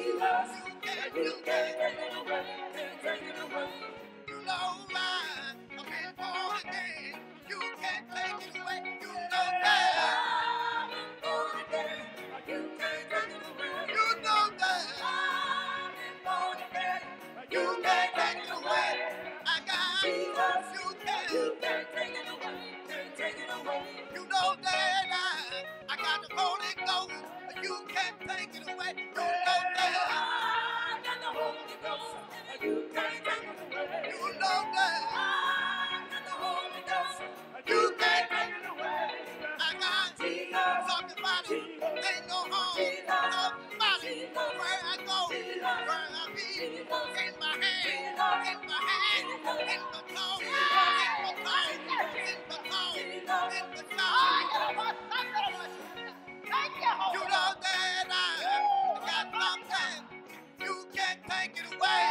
You can't take it away. You know mine. I've been born again. You can't take it away. You know that. I've been born again. You can't take it away. You know that. I've been born again. You can't take it away. I got Jesus. You can't take it away. You know that I got the Holy Ghost. You can't take it away. You know that I got the Holy Ghost. You can't take it away. You know that I got the Holy Ghost. You can't take it away. I got Jesus. Talking about it. Ain't no harm. Nobody. Where I go, where I be. In my hand, in my hand, in my tongue, in my tongue, in my tongue, in my tongue. You know that I got something. You can't take it away.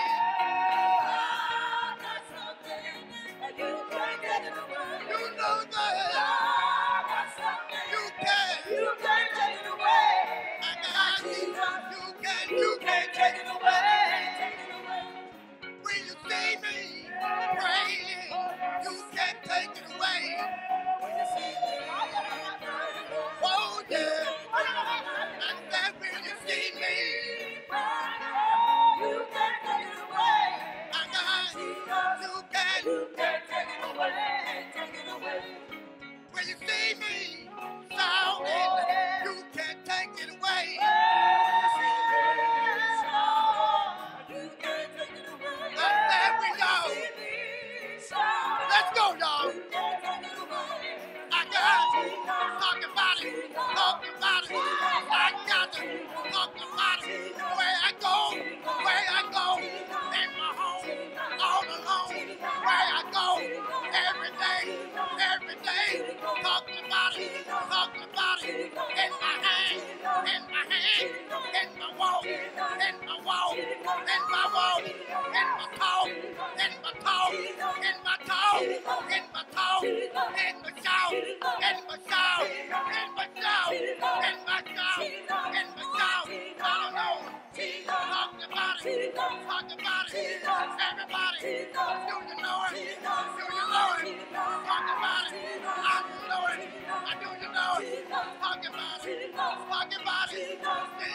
I got something. You can't take it away. You know that I got something. You can't take it away. I got Jesus. You can't take it away. When you see me praying, you can't take it away. When you see me, oh yeah. I said when you see me praying, you can't take it away. I got Jesus. You can't take it away. When you see me shouting, you can't take it away. Let's go, y'all. I got to talk about it. I got to talk about it. Where I go, in my home, all alone. Where I go, every day, talking about it, in my hand, in my walk, in my talk, in my talk, talk about it, everybody, do you know it? Talk about it, I know it, do you know it? Talk about it, Jesus.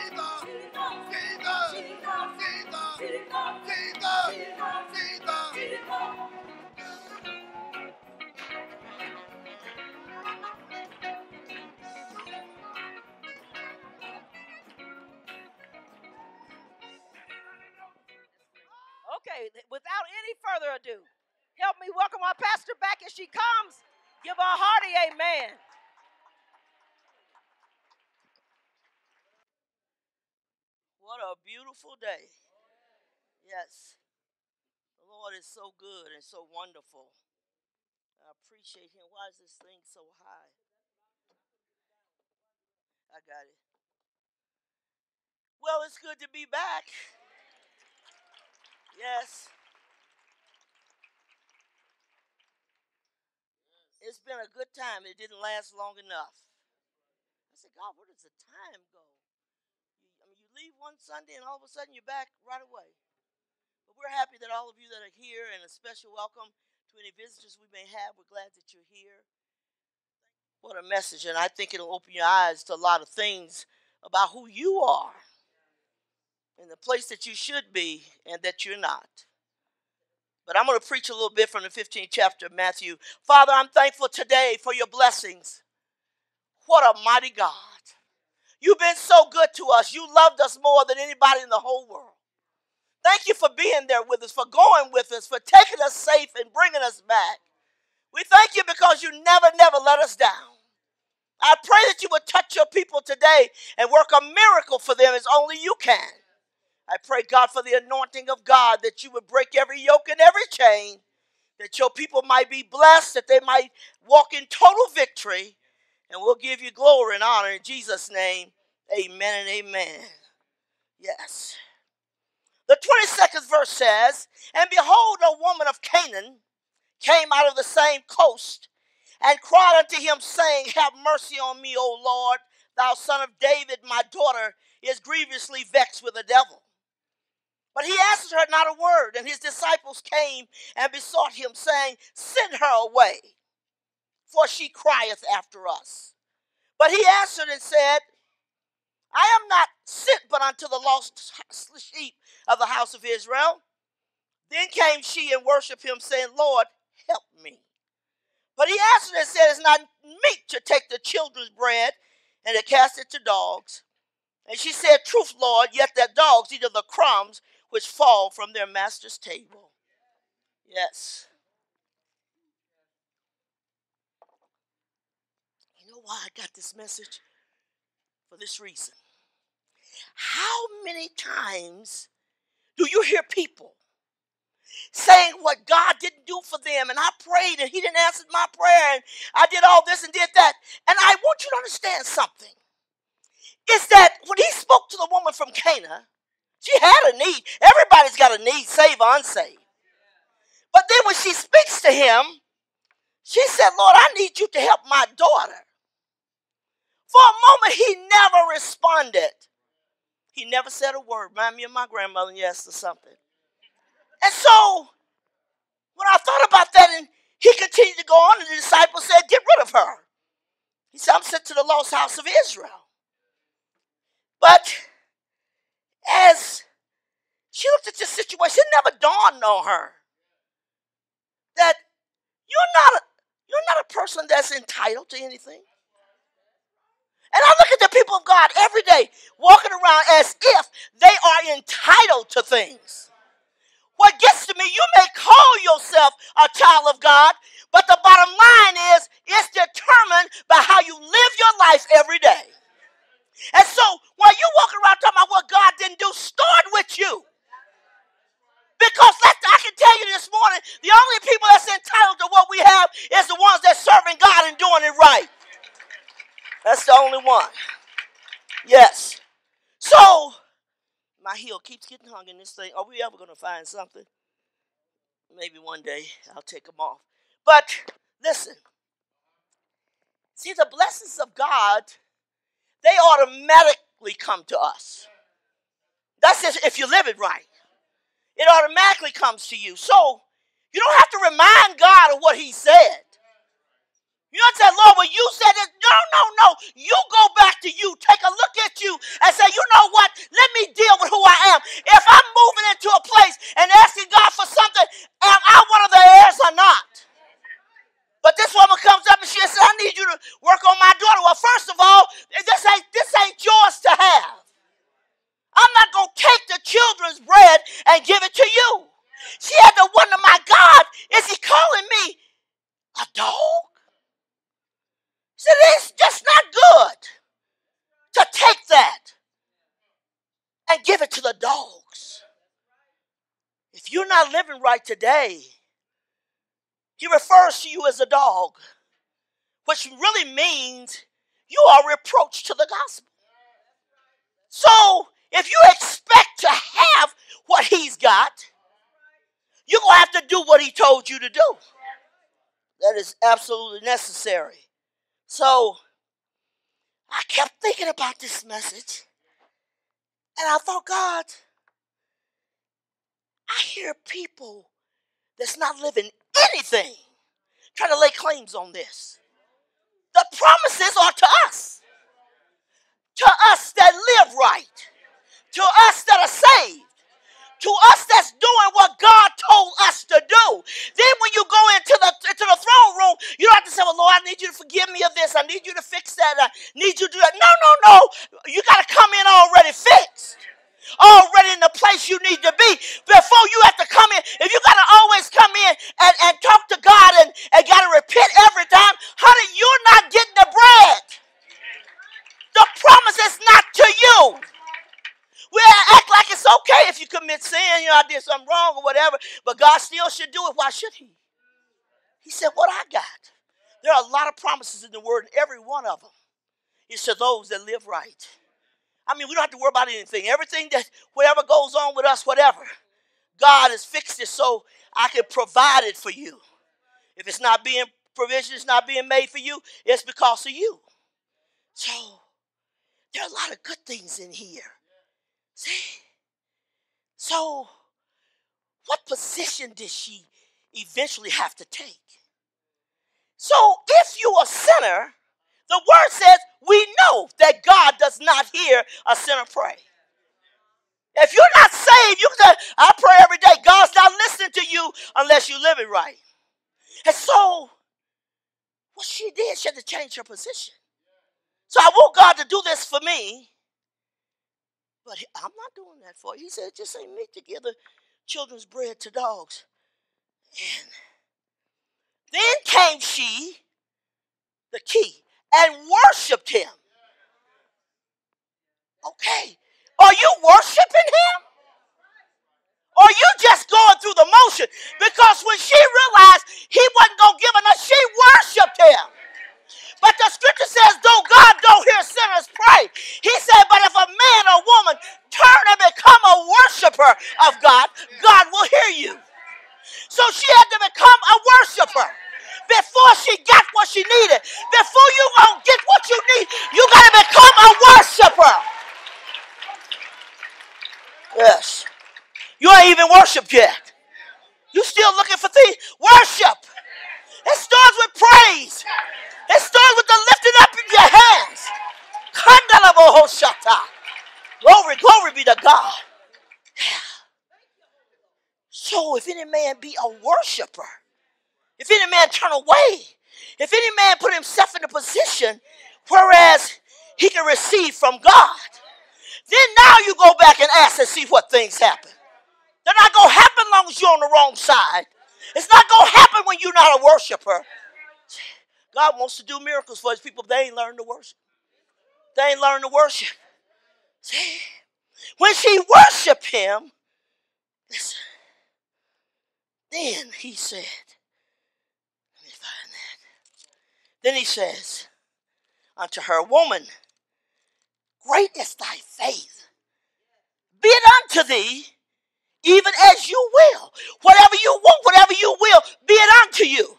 Okay, without any further ado, help me welcome our pastor back as she comes. Give her a hearty amen. What a beautiful day. Yes, the Lord is so good and so wonderful. I appreciate him. Why is this thing so high? I got it. Well, it's good to be back. Yes. It's been a good time. It didn't last long enough. I said, God, where does the time go? You leave one Sunday and all of a sudden you're back right away. But we're happy that all of you that are here, and a special welcome to any visitors we may have. We're glad that you're here. What a message. And I think it'll open your eyes to a lot of things about who you are and the place that you should be and that you're not. But I'm going to preach a little bit from the 15th chapter of Matthew. Father, I'm thankful today for your blessings. What a mighty God. You've been so good to us. You loved us more than anybody in the whole world. Thank you for being there with us, for going with us, for taking us safe and bringing us back. We thank you because you never let us down. I pray that you would touch your people today and work a miracle for them as only you can. I pray, God, for the anointing of God, that you would break every yoke and every chain, that your people might be blessed, that they might walk in total victory, and we'll give you glory and honor in Jesus' name. Amen and amen. Yes. The 22nd verse says, and behold, a woman of Canaan came out of the same coast and cried unto him, saying, have mercy on me, O Lord, thou son of David. My daughter is grievously vexed with the devil. But he answered her not a word, and his disciples came and besought him, saying, Send her away, for she crieth after us. But he answered and said, I am not sent but unto the lost sheep of the house of Israel. Then came she and worshipped him, saying, Lord, help me. But he answered and said, It's not meet to take the children's bread and to cast it to dogs. And she said, Truth, Lord, yet that dogs eat of the crumbs which fall from their master's table. Yes. You know why I got this message? For this reason. How many times do you hear people saying what God didn't do for them, and I prayed and he didn't answer my prayer, and I did all this and did that? And I want you to understand something. Is that when he spoke to the woman from Cana, she had a need. Everybody's got a need, saved or unsaved. But then when she speaks to him, she said, Lord, I need you to help my daughter. For a moment, he never responded. He never said a word. Remind me of my grandmother, yes, or something. And so, when I thought about that, and he continued to go on, and the disciples said, Get rid of her. He said, I'm sent to the lost house of Israel. But as she looked at this situation, it never dawned on her that you're not a person that's entitled to anything. And I look at the people of God every day walking around as if they are entitled to things. What gets to me, you may call yourself a child of God, but the bottom line is it's determined by how you live your life every day. And so while you walking around talking about what God didn't do, start with you. Because I can tell you this morning, the only people that's entitled to what we have is the ones that's serving God and doing it right. That's the only one. Yes. So, my heel keeps getting hung in this thing. Are we ever going to find something? Maybe one day I'll take them off. But, listen. See, the blessings of God, they automatically come to us. That's if you live it right. It automatically comes to you. So, you don't have to remind God of what he said. You don't say, Lord, when you said this, no. You go back to you. Take a look at you and say, you know what? Let me deal with who I am. If I'm moving into a place and asking God for something, am I one of the heirs or not? But this woman comes up and she says, I need you to work on my daughter. Well, first of all, this ain't yours to have. I'm not going to take the children's bread and give it to you. She had to wonder, my God, is he calling me a dog? She said, it's just not good to take that and give it to the dogs. If you're not living right today, he refers to you as a dog, which really means you are a reproach to the gospel. So if you expect to have what he's got, you're going to have to do what he told you to do. That is absolutely necessary. So I kept thinking about this message, and I thought, God, I hear people that's not living anything trying to lay claims on this. The promises are to us that live right, to us that are saved, to us that's doing what God told us to do. Then when you go into the throne room, you don't have to say, well, Lord, I need you to forgive me of this. I need you to fix that. I need you to do that. No. You got to come in already fixed. Already in the place you need to be. Before you have to come in, if you got to always come in and talk to God and got to repent every time, honey, you're not getting the bread. The promise is not to you. We act like it's okay if you commit sin, I did something wrong or whatever, but God still should do it. Why should he? He said, what I got. There are a lot of promises in the word, and every one of them is to those that live right. I mean, we don't have to worry about anything. Everything that, whatever goes on with us, whatever, God has fixed it so I can provide it for you. If it's not being provision, it's not being made for you, it's because of you. So, there are a lot of good things in here. See? So, what position did she eventually have to take? So, if you are a sinner, the word says we know that God does not hear a sinner pray. If you're not saved, you can say, I pray every day. God's not listening to you unless you live it right. And so, what she did, she had to change her position. So I want God to do this for me, but I'm not doing that for you. He said, just ain't meet to give the children's bread to dogs. And then came she, the key, and worshiped him. Okay. Are you worshiping him? Or are you just going through the motion? Because when she realized he wasn't going to give her nothing, she worshiped him. But the scripture says, though God don't hear sinners pray. He said, but if a man or woman turn and become a worshiper of God, God will hear you. So she had to become a worshiper. Before she got what she needed, before you gonna get what you need, you got to become a worshiper. Yes. You ain't even worshiped yet. You still looking for things. Worship. It starts with praise. It starts with the lifting up of your hands. Glory, glory be to God. So if any man be a worshiper, if any man turn away, if any man put himself in a position whereas he can receive from God, then now you go back and ask and see what things happen. They're not going to happen as long as you're on the wrong side. It's not going to happen when you're not a worshiper. God wants to do miracles for his people, but they ain't learned to worship. They ain't learned to worship. See? When she worshiped him, listen, then he said, let me find that. Then he says unto her, woman, great is thy faith. Be it unto thee, even as you will. Whatever you want, whatever you will, be it unto you.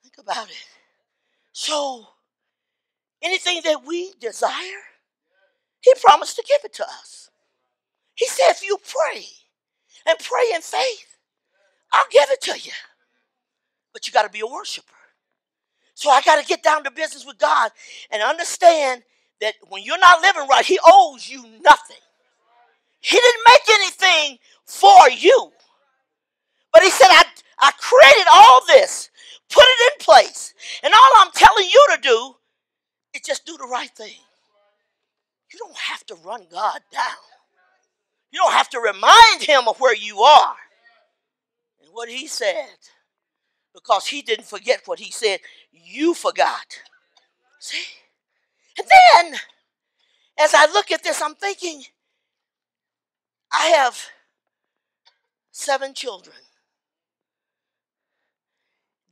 Think about it. So, anything that we desire, he promised to give it to us. He said, if you pray and pray in faith, I'll give it to you. But you got to be a worshiper. So I got to get down to business with God and understand that when you're not living right, he owes you nothing. He didn't make anything for you. But he said, I created all this, put it in place. And all I'm telling you to do is just do the right thing. You don't have to run God down. You don't have to remind him of where you are and what he said. Because he didn't forget what he said. You forgot. See? And then, as I look at this, I'm thinking, I have 7 children.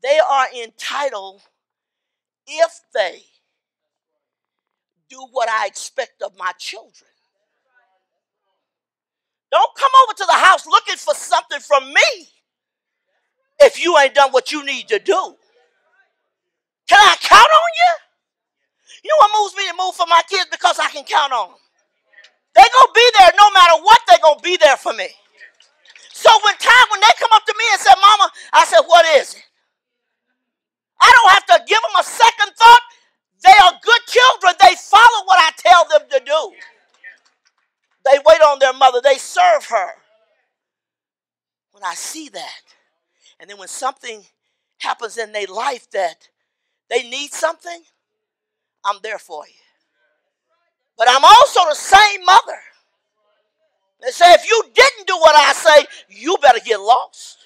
They are entitled, if they do what I expect of my children. Don't come over to the house looking for something from me if you ain't done what you need to do. Can I count on you? You know what moves me to move for my kids? Because I can count on them. They're going to be there no matter what, they're going to be there for me. So when they come up to me and say, Mama, I said, what is it? I don't have to give them a second thought. They are good children. They follow what I tell them to do. They wait on their mother. They serve her. When I see that, and then when something happens in their life that they need something, I'm there for you. But I'm also the same mother. They say, if you didn't do what I say, you better get lost.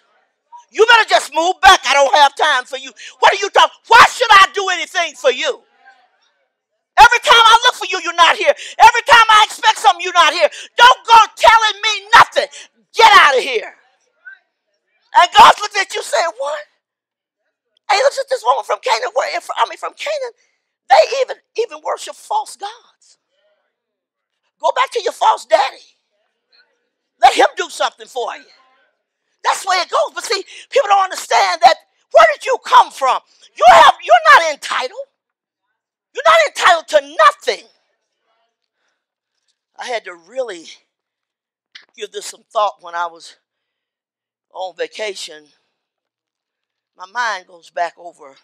You better just move back. I don't have time for you. What are you talking? Why should I do anything for you? Every time I look for you, you're not here. Every time I expect something, you're not here. Don't go telling me nothing. Get out of here. And God looks at you saying, what? Hey, looks at this woman from Canaan. From Canaan, they even worship false gods. Go back to your false daddy. Let him do something for you. That's the way it goes. But see, people don't understand that. Where did you come from? You're not entitled. You're not entitled to nothing. I had to really give this some thought when I was on vacation. My mind goes back over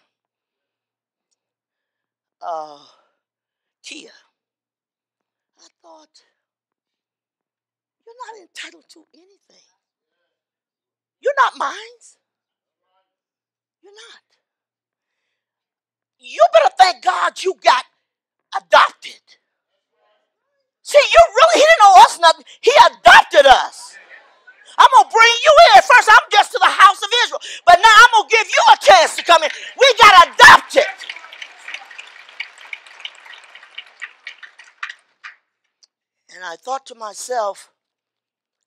Kia. I thought, you're not entitled to anything. You're not mine. You're not. You better thank God you got adopted. See, he didn't owe us nothing. He adopted us. I'm going to bring you in. At first, I'm just to the house of Israel. But now I'm going to give you a chance to come in. We got adopted. And I thought to myself,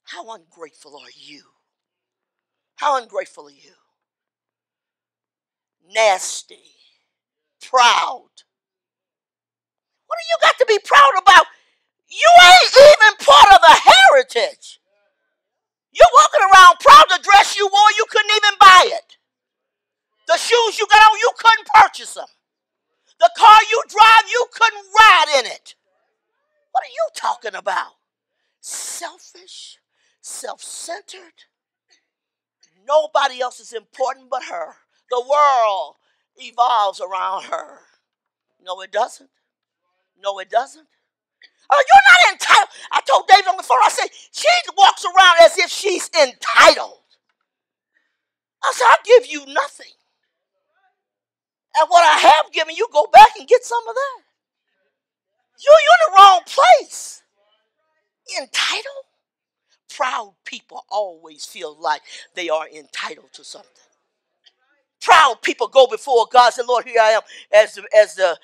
how ungrateful are you? How ungrateful are you? Nasty. Proud. What do you got to be proud about? You ain't even part of the heritage. You're walking around proud. The dress you wore, you couldn't even buy it. The shoes you got on, you couldn't purchase them. The car you drive, you couldn't ride in it. What are you talking about? Selfish, self-centered. Nobody else is important but her. The world evolves around her. No, it doesn't. No, it doesn't. Oh, you're not entitled. I told David on the phone, I said, she walks around as if she's entitled. I said, I give you nothing. And what I have given you, go back and get some of that. You're in the wrong place. Entitled? Proud people always feel like they are entitled to something. Proud people go before God and say, Lord, here I am, as the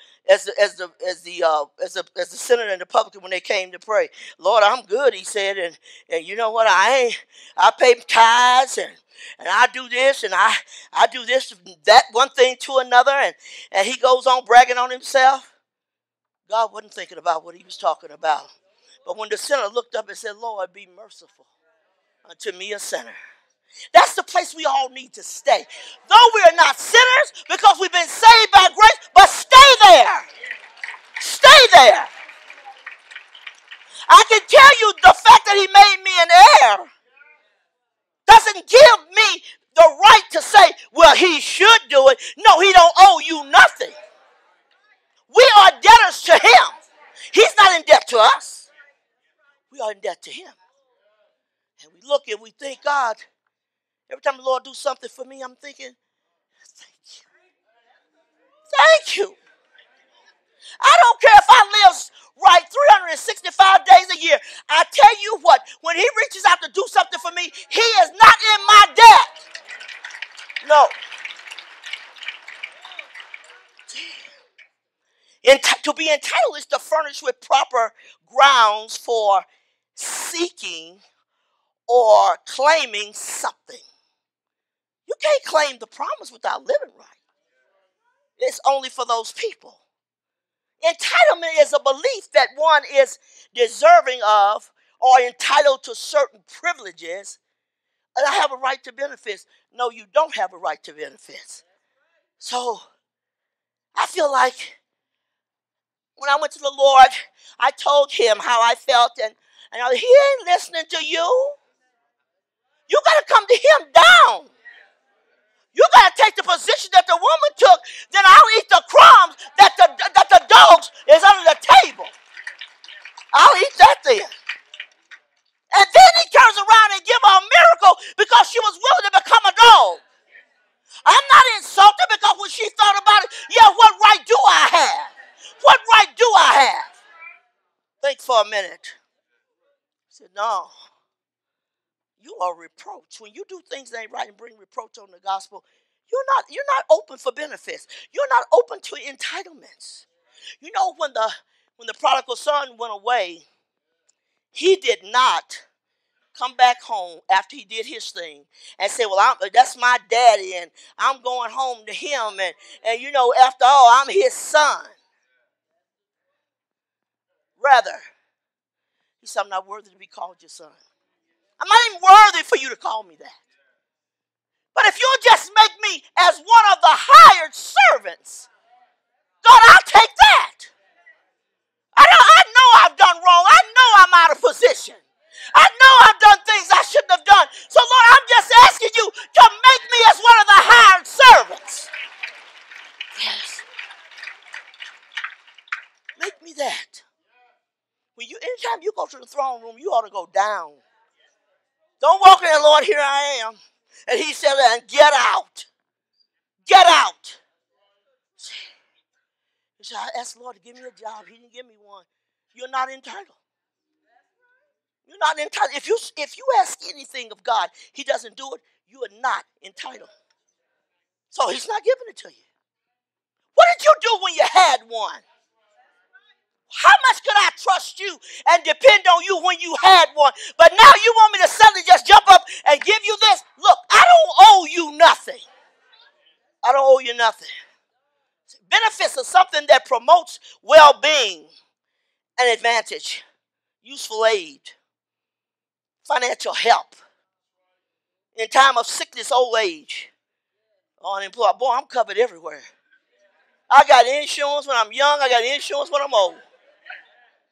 senator and the Republican when they came to pray. Lord, I'm good, he said, and you know what? I pay tithes and I do this and I do this, that one thing to another, and he goes on bragging on himself. God wasn't thinking about what he was talking about. But when the sinner looked up and said, Lord, be merciful unto me, a sinner. That's the place we all need to stay. Though we are not sinners because we've been saved by grace, but stay there. Stay there. I can tell you the fact that he made me an heir doesn't give me the right to say, well, he should do it. No, he don't owe you nothing. We are debtors to him. He's not in debt to us. We are in debt to him. And we look and we think, God, every time the Lord do something for me, I'm thinking, thank you. Thank you. I don't care if I live right 365 days a year. I tell you what, when he reaches out to do something for me, he is not in my debt. No. To be entitled is to furnish with proper grounds for seeking or claiming something. You can't claim the promise without living right. It's only for those people. Entitlement is a belief that one is deserving of or entitled to certain privileges, and I have a right to benefits. No, you don't have a right to benefits. So I feel like when I went to the Lord, I told him how I felt, and he ain't listening to you. You got to come to him down. You got to take the position that the woman took, then I'll eat the crumbs that the dogs is under the table. I'll eat that then. And then he turns around and give her a miracle because she was willing to become a dog. I'm not insulted because when she thought about it, yeah, what right do I have? What right do I have? Think for a minute. I said, no. You are reproach. When you do things that ain't right and bring reproach on the gospel, you're not open for benefits. You're not open to entitlements. You know, when the prodigal son went away, he did not come back home after he did his thing and say, well, that's my daddy and I'm going home to him and you know, after all, I'm his son. Rather, he said, I'm not worthy to be called your son. I'm not even worthy for you to call me that. But if you'll just make me as one of the hired servants, God, I'll take that. I know I've done wrong. I know I'm out of position. I know I've done ought to go down. Don't walk in, Lord, here I am. And he said, and get out. Get out. So I asked the Lord to give me a job. He didn't give me one. You're not entitled. You're not entitled. If you ask anything of God, he doesn't do it, you are not entitled. So he's not giving it to you. What did you do when you had one? How much could I trust you and depend on you when you had one? But now you want me to suddenly just jump up and give you this? Look, I don't owe you nothing. I don't owe you nothing. Benefits are something that promotes well-being and advantage, useful aid, financial help, in time of sickness, old age, unemployed. Boy, I'm covered everywhere. I got insurance when I'm young. I got insurance when I'm old.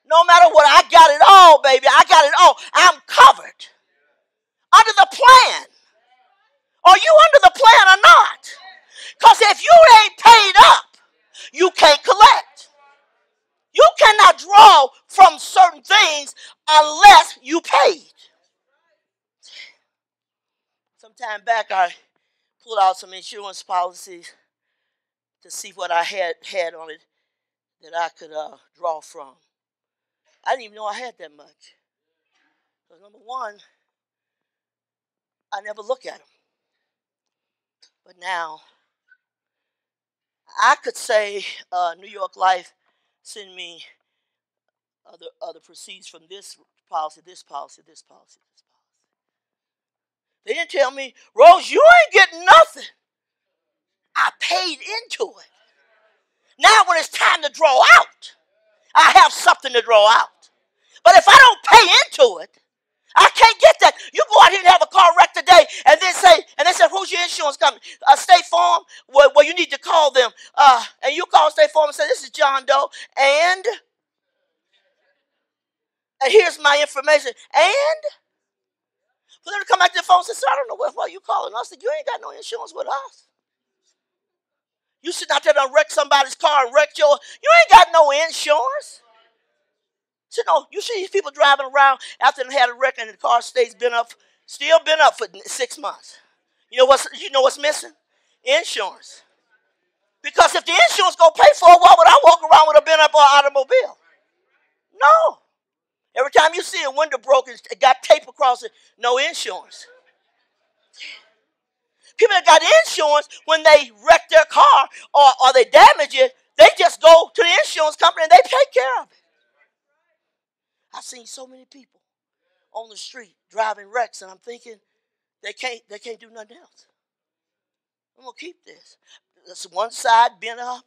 No matter what, I got it all, baby. I got it all. I'm covered. Under the plan. Are you under the plan or not? Because if you ain't paid up, you can't collect. You cannot draw from certain things unless you paid. Some time back, I pulled out some insurance policies to see what I had on it that I could draw from. I didn't even know I had that much. So number one, I never look at them. But now, I could say New York Life send me other proceeds from this policy, this policy, this policy, this policy. They didn't tell me, Rose, you ain't getting nothing. I paid into it. Now when it's time to draw out, I have something to draw out. But if I don't pay into it, I can't get that. You go out here and have a car wreck today, and they say, who's your insurance company? State Farm? Well, you need to call them. And you call State Farm and say, this is John Doe, and here's my information. And for them to come back to the phone and say, sir, I don't know why you calling us. You ain't got no insurance with us. You sitting out there and wreck somebody's car and wreck yours. You ain't got no insurance. So no, you see these people driving around after they had a wreck and the car still been up for 6 months. You know what's missing? Insurance. Because if the insurance gonna pay for it, why would I walk around with a bent up automobile? No. Every time you see a window broken, it got tape across it, no insurance. People that got insurance, when they wreck their car or they damage it, they just go to the insurance company and they take care of it. I've seen so many people on the street driving wrecks, and I'm thinking they can't do nothing else. I'm gonna keep this. There's one side bent up,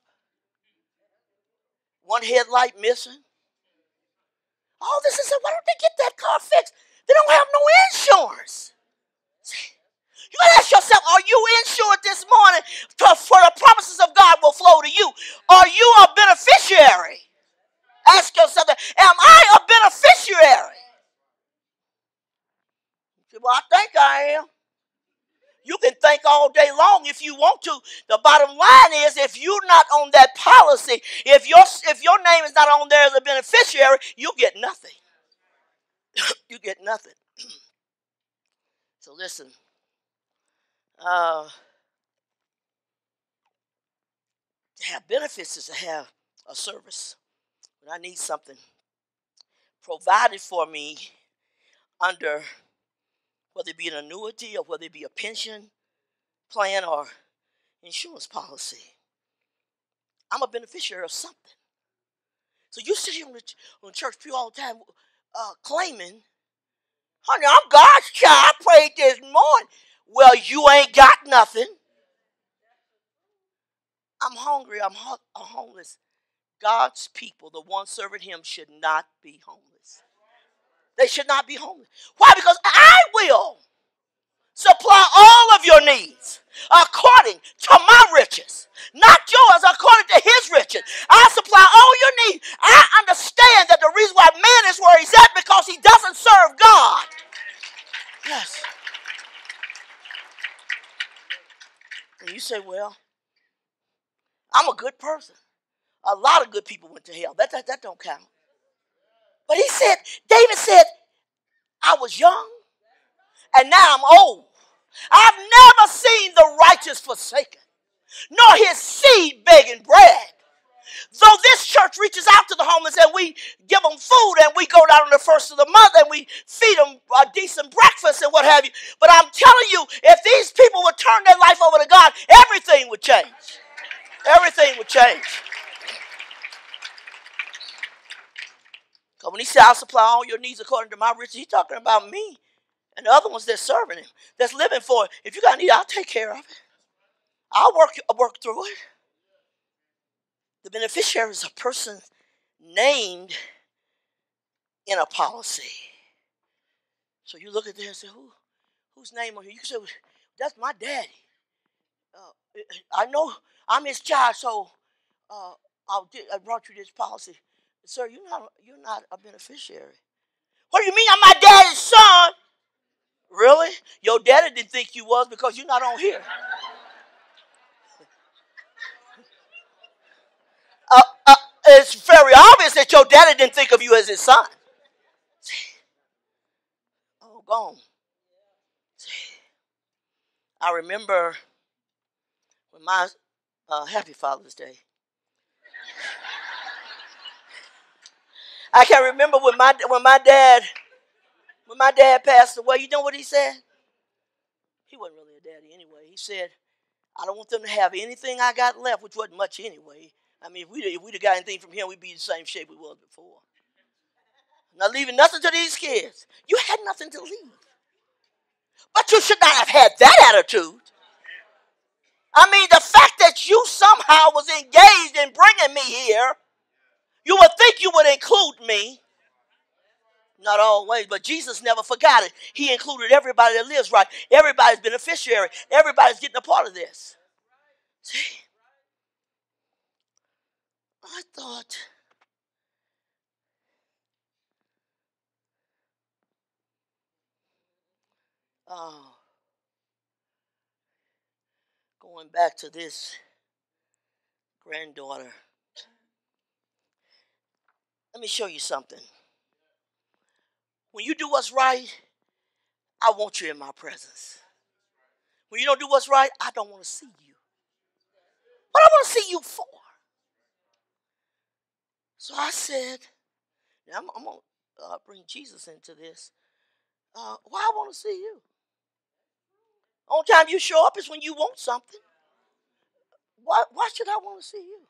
one headlight missing. All this is, why don't they get that car fixed? They don't have no insurance. You gotta ask yourself, are you insured this morning for the promises of God will flow to you? Are you a beneficiary? Ask yourself that. Am I a beneficiary? Well, I think I am. You can think all day long if you want to. The bottom line is, if you're not on that policy, if your name is not on there as a beneficiary, you get nothing. You get nothing. So listen. To have benefits is to have a service. When I need something provided for me under, whether it be an annuity or whether it be a pension plan or insurance policy, I'm a beneficiary of something. So you sit here on the church pew all the time claiming, honey, I'm God's child. I prayed this morning. Well, you ain't got nothing. I'm hungry. I'm homeless. God's people, the ones serving him, should not be homeless. They should not be homeless. Why? Because I will supply all of your needs according to my riches. Not yours, according to his riches. I supply all your needs. I understand that the reason why man is where he's at because he doesn't serve God. Yes. And you say, well, I'm a good person. A lot of good people went to hell. That don't count. But David said, I was young, and now I'm old. I've never seen the righteous forsaken, nor his seed begging bread. Though this church reaches out to the homeless and we give them food and we go down on the first of the month and we feed them a decent breakfast and what have you. But I'm telling you, if these people would turn their life over to God, everything would change. Everything would change. Because when he said, I'll supply all your needs according to my riches, he's talking about me and the other ones that's serving him, that's living for it. If you got a need, I'll take care of it. I'll work through it. The beneficiary is a person named in a policy. So you look at there and say, whose name on here? You can say, well, that's my daddy. I know I'm his child, so I brought you this policy. Sir, you're not a beneficiary. What do you mean I'm my daddy's son? Really? Your daddy didn't think you was because you're not on here. It's very obvious that your daddy didn't think of you as his son. Oh, gone. I remember when my Happy Father's Day. I can remember when my dad passed away. You know what he said? He wasn't really a daddy anyway. He said, I don't want them to have anything I got left, which wasn't much anyway. I mean, if we'd have got anything from him, we'd be in the same shape we was before. Not leaving nothing to these kids. You had nothing to leave. But you should not have had that attitude. I mean, the fact that you somehow was engaged in bringing me here, you would think you would include me. Not always, but Jesus never forgot it. He included everybody that lives right. Everybody's beneficiary. Everybody's getting a part of this. See? I thought, going back to this granddaughter, let me show you something. When you do what's right, I want you in my presence. When you don't do what's right, I don't want to see you. What I want to see you for? So I said, now I'm going to bring Jesus into this. Why I want to see you? Only time you show up is when you want something. Why should I want to see you?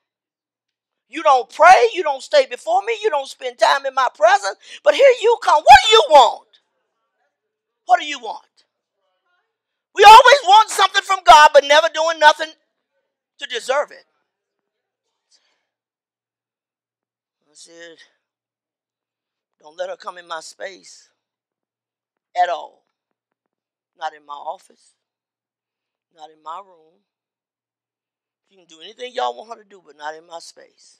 You don't pray. You don't stay before me. You don't spend time in my presence. But here you come. What do you want? What do you want? We always want something from God, but never doing nothing to deserve it. I said, don't let her come in my space at all. Not in my office. Not in my room. You can do anything y'all want her to do, but not in my space.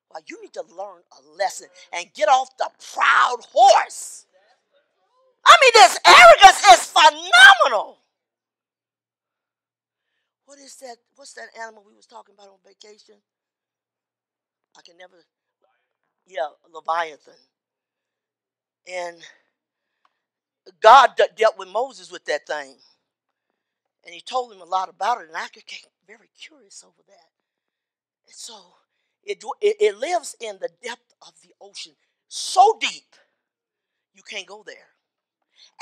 Well, you need to learn a lesson and get off the proud horse. I mean, this arrogance is phenomenal. What is that? What's that animal we was talking about on vacation? I can never. Yeah, Leviathan. And God dealt with Moses with that thing. And he told him a lot about it, and I became very curious over that. And so it lives in the depth of the ocean, so deep, you can't go there.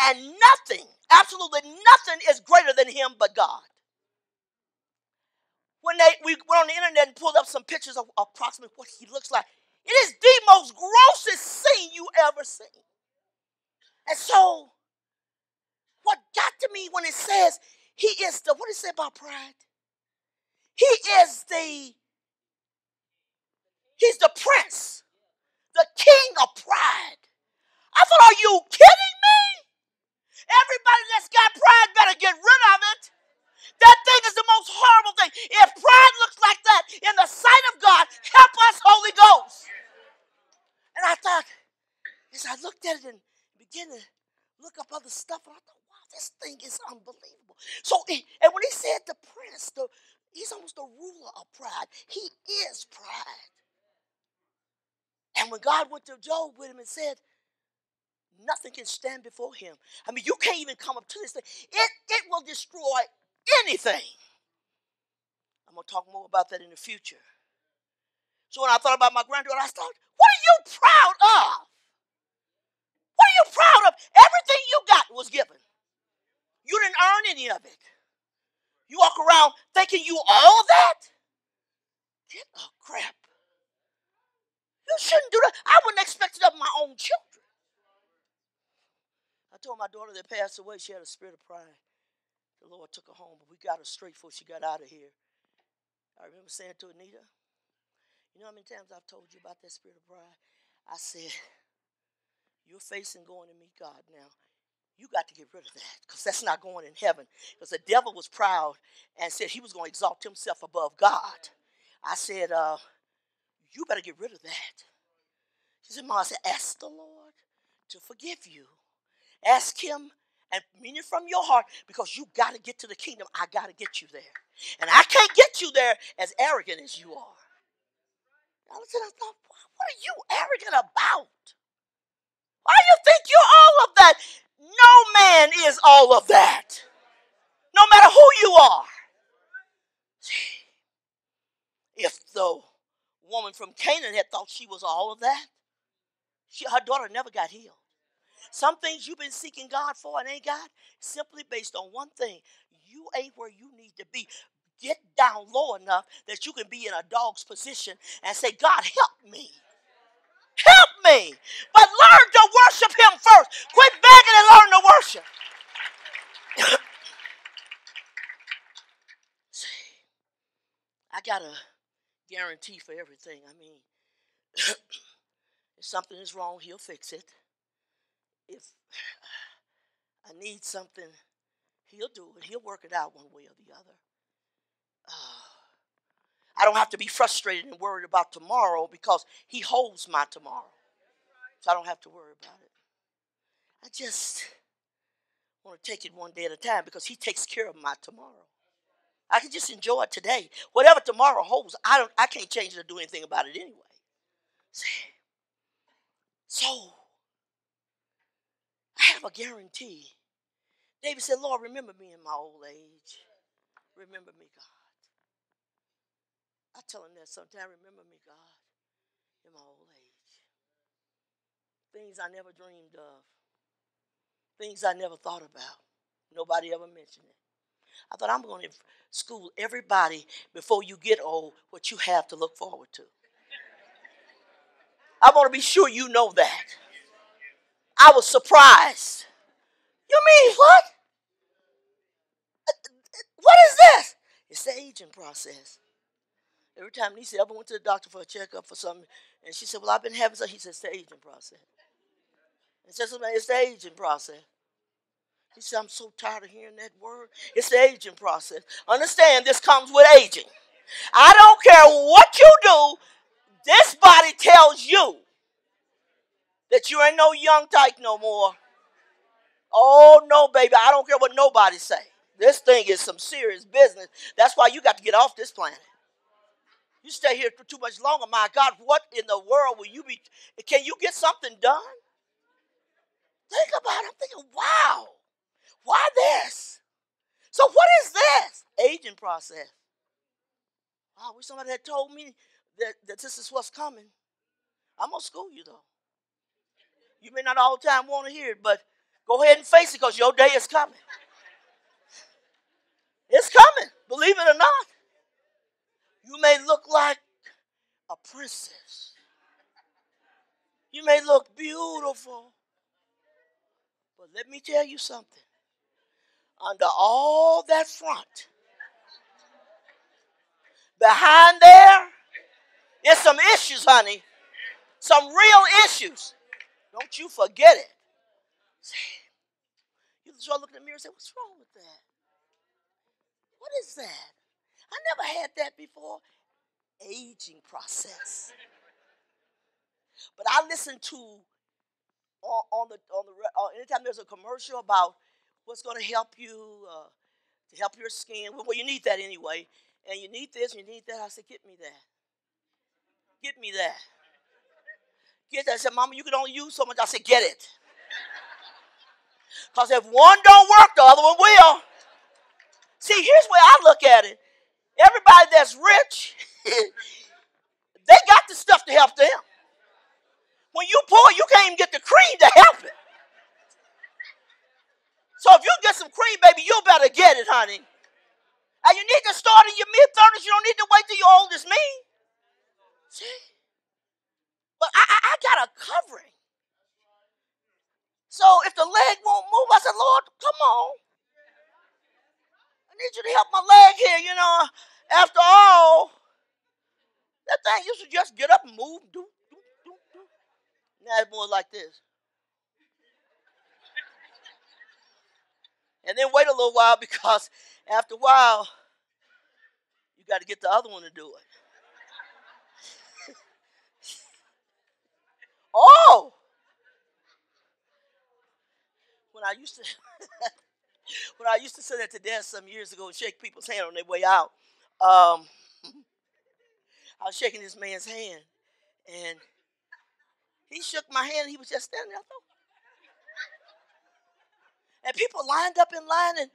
And nothing, absolutely nothing is greater than him but God. When we went on the internet and pulled up some pictures of approximately what he looks like, it is the most grossest scene you ever seen. And so, what got to me when it says he is the, what does it say about pride? He's the prince, the king of pride. I thought, are you kidding me? Everybody that's got pride better get rid of it. That thing is the most horrible thing. If pride looks like that in the sight of God, help us, Holy Ghost. And I thought, as I looked at it and began to look up other stuff, and I thought, wow, this thing is unbelievable. So, and when he said the prince, he's almost the ruler of pride. He is pride. And when God went to Job with him and said, nothing can stand before him. I mean, you can't even come up to this thing. It will destroy anything. I'm going to talk more about that in the future. So when I thought about my granddaughter, I thought, what are you proud of? What are you proud of? Everything you got was given. You didn't earn any of it. You walk around thinking you all that? Get a crap. You shouldn't do that. I wouldn't expect it of my own children. I told my daughter that passed away, she had a spirit of pride. The Lord took her home, but we got her straight before she got out of here. I remember saying to Anita, you know how many times I've told you about that spirit of pride? I said, you're facing going to meet God now. You got to get rid of that, because that's not going in heaven. Because the devil was proud and said he was going to exalt himself above God. I said, you better get rid of that. She said, Mom, I said, ask the Lord to forgive you. Ask him and mean it from your heart, because you got to get to the kingdom. I got to get you there. And I can't get you there as arrogant as you are. I thought, what are you arrogant about? Why do you think you're all of that? No man is all of that. No matter who you are. If the woman from Canaan had thought she was all of that, her daughter never got healed. Some things you've been seeking God for and ain't got, simply based on one thing. You ain't where you need to be. Get down low enough that you can be in a dog's position and say, God, help me. Help me. But learn to worship him first. Quit begging and learn to worship. I got a guarantee for everything. I mean, if something is wrong, he'll fix it. If I need something, he'll do it. He'll work it out one way or the other. I don't have to be frustrated and worried about tomorrow, because he holds my tomorrow. So I don't have to worry about it. I just want to take it one day at a time, because he takes care of my tomorrow. I can just enjoy it today. Whatever tomorrow holds, I can't change it or do anything about it anyway. So I have a guarantee. David said, Lord, remember me in my old age. Remember me, God. I tell him that sometimes. Remember me, God, in my old age. Things I never dreamed of. Things I never thought about. Nobody ever mentioned it. I thought, I'm going to school everybody before you get old what you have to look forward to. I want to be sure you know that. I was surprised. You mean what? What is this? It's the aging process. Every time Lisa ever went to the doctor for a checkup for something, and she said, well, I've been having something. He said, it's the aging process. And said, it's the aging process. He said, I'm so tired of hearing that word. It's the aging process. Understand, this comes with aging. I don't care what you do. This body tells you that you ain't no young tyke no more. Oh, no, baby. I don't care what nobody say. This thing is some serious business. That's why you got to get off this planet. You stay here for too much longer. My God, what in the world will you be? Can you get something done? Think about it. I'm thinking, wow. Why this? So what is this? Aging process. I wish somebody had told me that this is what's coming. I'm going to school you, though. You may not all the time want to hear it, but go ahead and face it, because your day is coming. It's coming, believe it or not. You may look like a princess. You may look beautiful. But let me tell you something. Under all that front, behind there, there's some issues, honey. Some real issues. Don't you forget it. You start looking in the mirror and say, what's wrong with that? What is that? I never had that before. Aging process. But I listen to anytime there's a commercial about what's going to help you to help your skin. Well, you need that anyway. And you need this, and you need that. I said, get me that. Get me that. Get that. I said, Mama, you can only use so much. I said, get it. Because if one don't work, the other one will. See, here's where I look at it. Everybody that's rich, they got the stuff to help them. When you poor, you can't even get the cream to help it. So if you get some cream, baby, you better get it, honey. And you need to start in your mid-30s. You don't need to wait till you're old as me. See? But I got a covering. So if the leg won't move, I said, Lord, come on. I need you to help my leg here, you know. After all, that thing used to just get up and move. Now it's more like this. And then wait a little while, because after a while, you got to get the other one to do it. Oh! When I used to sit at the desk some years ago and shake people's hand on their way out, I was shaking this man's hand, and he shook my hand, and he was just standing there. And people lined up in line, and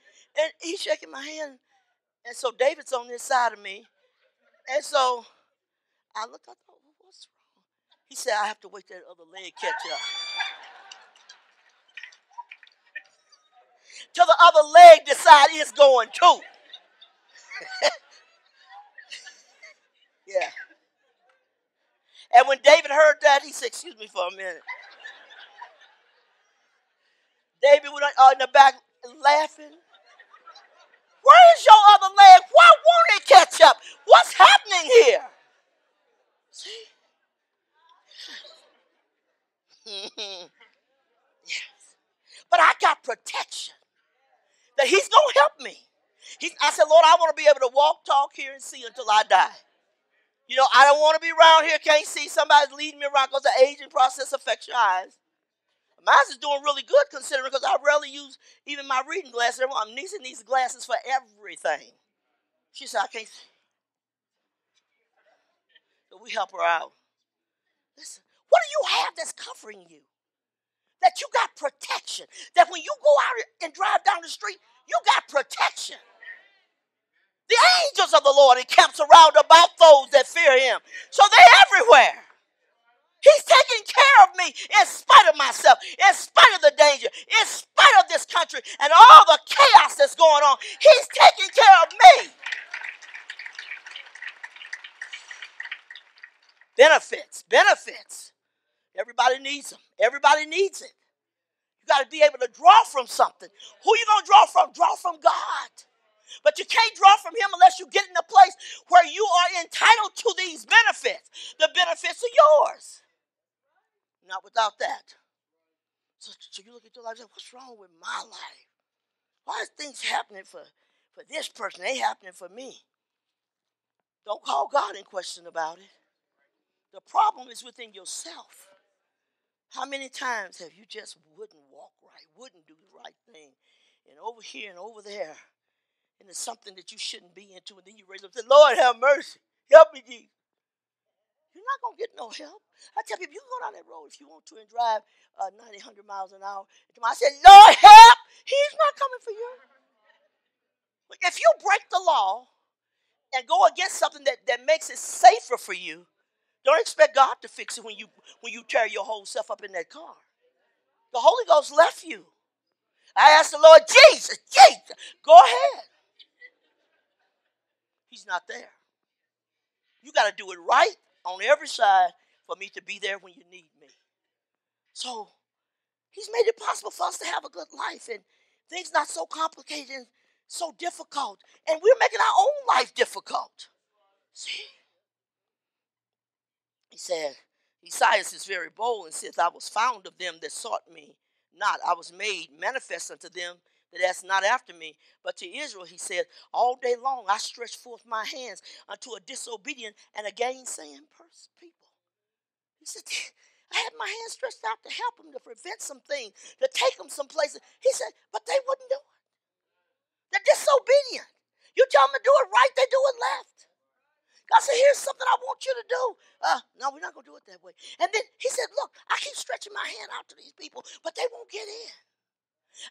he's shaking my hand. And so David's on this side of me. And so I looked, I thought, what's wrong? He said, I have to wait till that other leg catch up. Till the other leg decide it's going too. Yeah. And when David heard that, he said, excuse me for a minute. David went in the back laughing. Where is your other leg? Why won't it catch up? What's happening here? See? Yes. But I got protection. That he's going to help me. I said, Lord, I want to be able to walk, talk, hear, and see until I die. You know, I don't want to be around here, can't see. Somebody's leading me around because the aging process affects your eyes. Mine is doing really good considering, because I rarely use even my reading glasses. My niece needs glasses for everything. She said, I can't see. So we help her out. Listen, what do you have that's covering you? That you got protection. That when you go out and drive down the street, you got protection. The angels of the Lord encamps around about those that fear him. So they're everywhere. He's taking care of me in spite of myself, in spite of the danger, in spite of this country and all the chaos that's going on. He's taking care of me. Benefits. Everybody needs them. Everybody needs it. You got to be able to draw from something. Who you going to draw from? Draw from God. But you can't draw from him unless you get in a place where you are entitled to these benefits. The benefits are yours. Not without that. So you look at your life and say, what's wrong with my life? Why is things happening for this person? They happening for me. Don't call God in question about it. The problem is within yourself. How many times have you just wouldn't walk right, wouldn't do the right thing, and over here and over there, and it's something that you shouldn't be into, and then you raise up and say, Lord, have mercy. Help me, Jesus. You're not going to get no help. I tell people, you can go down that road if you want to and drive 90, 100 miles an hour. I said, Lord, help. He's not coming for you. If you break the law and go against something that makes it safer for you, don't expect God to fix it when you tear your whole self up in that car. The Holy Ghost left you. I asked the Lord, Jesus, go ahead. He's not there. You got to do it right on every side for me to be there when you need me. So he's made it possible for us to have a good life, and things not so complicated and so difficult. And we're making our own life difficult. See? He said, Esaias is very bold and says, I was found of them that sought me not. I was made manifest unto them that asked not after me. But to Israel, he said, all day long I stretched forth my hands unto a disobedient and a gainsaying people. He said, I had my hands stretched out to help them, to prevent some things, to take them some places. He said, but they wouldn't do it. They're disobedient. You tell them to do it right, they do it left. God said, here's something I want you to do. No, we're not going to do it that way. And then he said, look, I keep stretching my hand out to these people, but they won't get in.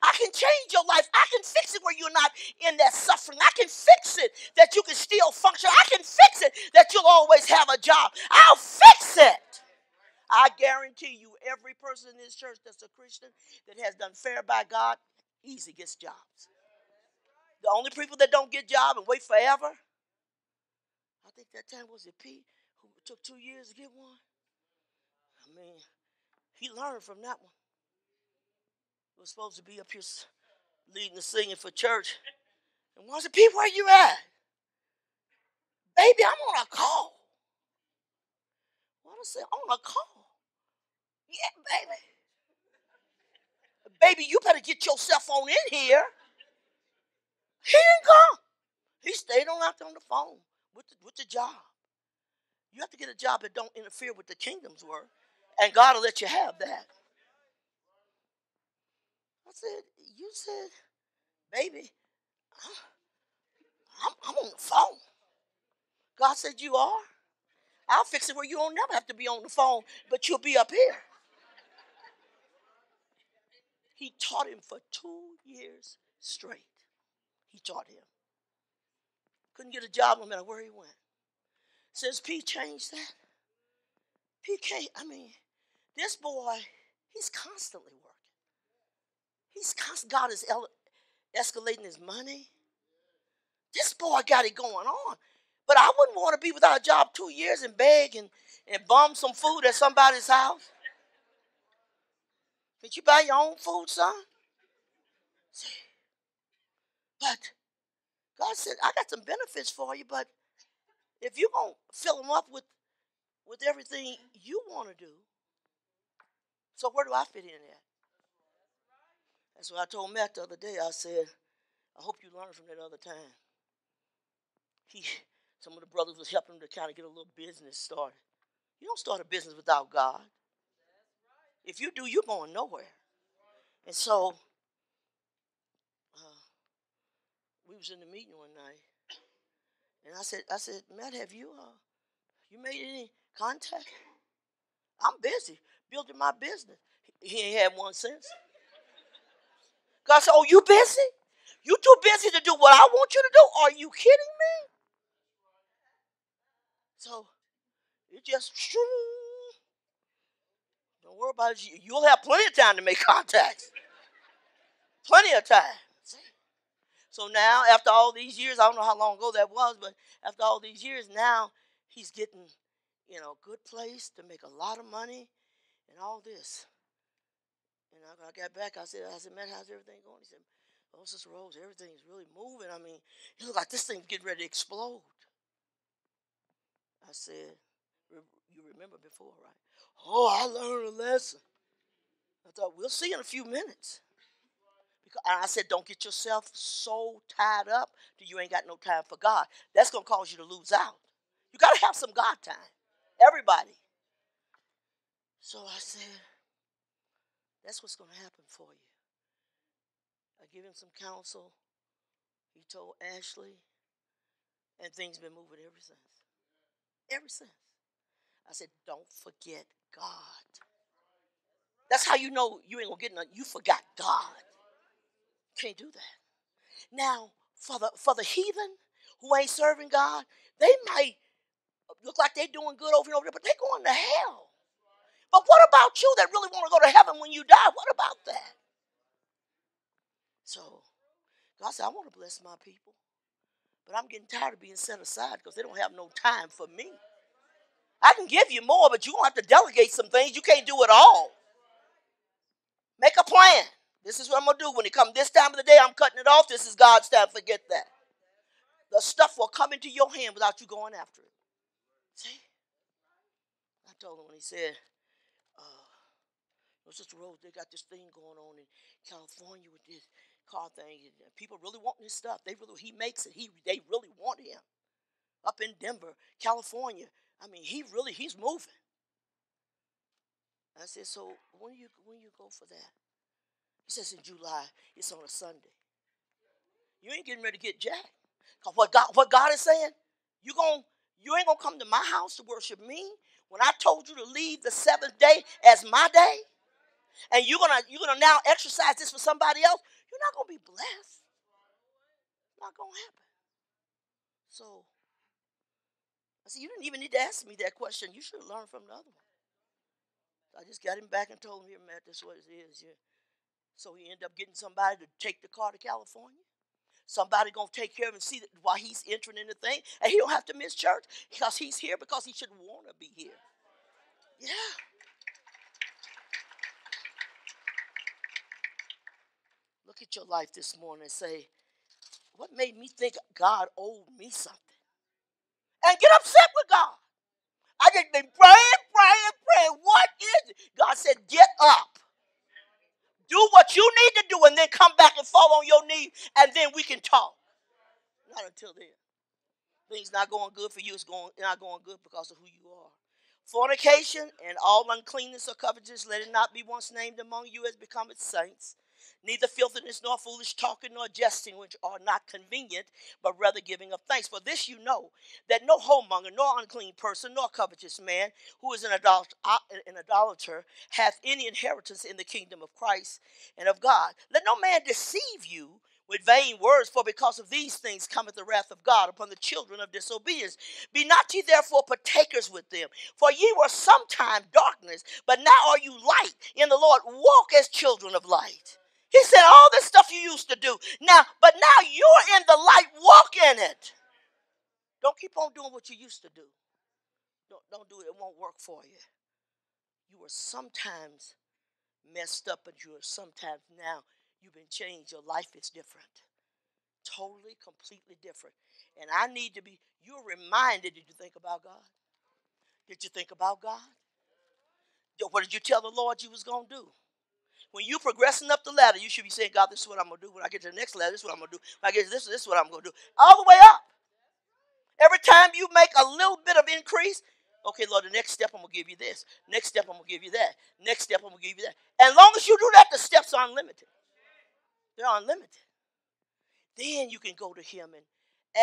I can change your life. I can fix it where you're not in that suffering. I can fix it that you can still function. I can fix it that you'll always have a job. I'll fix it. I guarantee you, every person in this church that's a Christian that has done fair by God, easy gets jobs. The only people that don't get jobs and wait forever, I think that time was it Pete who took 2 years to get one. I mean, he learned from that one. He was supposed to be up here leading the singing for church. And one said, Pete, where you at? Baby, I'm on a call. What I said, on a call? Yeah, baby. Baby, you better get yourself on in here. He didn't come. He stayed on out there on the phone with the job. You have to get a job that don't interfere with the kingdom's work. And God will let you have that. I said, you said, baby, I'm on the phone. God said, you are? I'll fix it where you don't never have to be on the phone, but you'll be up here. He taught him for 2 years straight. He taught him. Couldn't get a job no matter where he went. Says Pete changed that. Pete can't, this boy, he's constantly working. God is escalating his money. This boy got it going on. But I wouldn't want to be without a job 2 years and beg and bum some food at somebody's house. Did you buy your own food, son? But God said, I got some benefits for you, but if you're going to fill them up with everything you want to do, so where do I fit in at? That's what I told Matt the other day. I said, I hope you learned from that other time. Some of the brothers was helping him to kind of get a little business started. You don't start a business without God. If you do, you're going nowhere. And so we was in the meeting one night, and I said, Matt, have you made any contact? I'm busy building my business. He ain't had one since. God said, oh, you busy? You too busy to do what I want you to do? Are you kidding me? So it just, don't worry about it. You'll have plenty of time to make contacts. Plenty of time. See? So now, after all these years, I don't know how long ago that was, but after all these years, now he's getting, a good place to make a lot of money and all this. And I got back, I said, Matt, how's everything going? He said, oh, Sister Rose, everything's really moving. It looks like this thing's getting ready to explode. I said, you remember before, right? Oh, I learned a lesson. I thought, we'll see in a few minutes. I said, don't get yourself so tied up that you ain't got no time for God. That's going to cause you to lose out. You got to have some God time. Everybody. So I said, that's what's going to happen for you. I gave him some counsel. He told Ashley. And things been moving ever since. Ever since. I said, don't forget God. That's how you know you ain't going to get nothing. You forgot God. Can't do that. Now, for the heathen who ain't serving God, they might look like they're doing good over and over there, but they're going to hell. But what about you that really want to go to heaven when you die? What about that? So, God said, I want to bless my people, but I'm getting tired of being set aside because they don't have no time for me. I can give you more, but you're going to have to delegate some things. You can't do it all. Make a plan. This is what I'm going to do. When it comes this time of the day, I'm cutting it off. This is God's time. Forget that. The stuff will come into your hand without you going after it. See? I told him when he said, Sister Rose, they got this thing going on in California with this car thing. And people really want this stuff. He makes it. They really want him. Up in Denver, California. He's moving. I said, so when you go for that? He says in July. It's on a Sunday. You ain't getting ready to get jacked. What God is saying, you're You ain't going to come to my house to worship me when I told you to leave the seventh day as my day. And you're gonna now exercise this for somebody else. You're not going to be blessed. It's not going to happen. So I said, you didn't even need to ask me that question. You should have learned from the other one. I just got him back and told him, here, Matt, this is what it is. Yeah. So he ended up getting somebody to take the car to California. Somebody going to take care of him and see that while he's entering in the thing. And he don't have to miss church because he's here because he should want to be here. Yeah. Look at your life this morning and say, what made me think God owed me something? And get upset with God. I just been praying. What is it? God said, get up. Do what you need to do and then come back and fall on your knees and then we can talk. Not until then. Things not going good for you. It's not going good because of who you are. Fornication and all uncleanness or covetousness, let it not be once named among you as becometh saints. Neither filthiness nor foolish talking nor jesting, which are not convenient, but rather giving of thanks. For this you know, that no whoremonger, nor unclean person, nor covetous man, who is an idolater, hath any inheritance in the kingdom of Christ and of God. Let no man deceive you with vain words, for because of these things cometh the wrath of God upon the children of disobedience. Be not ye therefore partakers with them, for ye were sometime darkness, but now are you light in the Lord. Walk as children of light. He said all this stuff you used to do. But now you're in the light, walk in it. Don't keep on doing what you used to do. Don't do it. It won't work for you. You were sometimes messed up, but you are sometimes now you've been changed. Your life is different. Totally, completely different. And I need to be, you're reminded, did you think about God? Did you think about God? What did you tell the Lord you was going to do? When you're progressing up the ladder, you should be saying, God, this is what I'm going to do. When I get to the next ladder, this is what I'm going to do. When I get to this is what I'm going to do. All the way up. Every time you make a little bit of increase, okay, Lord, the next step I'm going to give you this. Next step I'm going to give you that. Next step I'm going to give you that. And as long as you do that, the steps are unlimited. They're unlimited. Then you can go to him and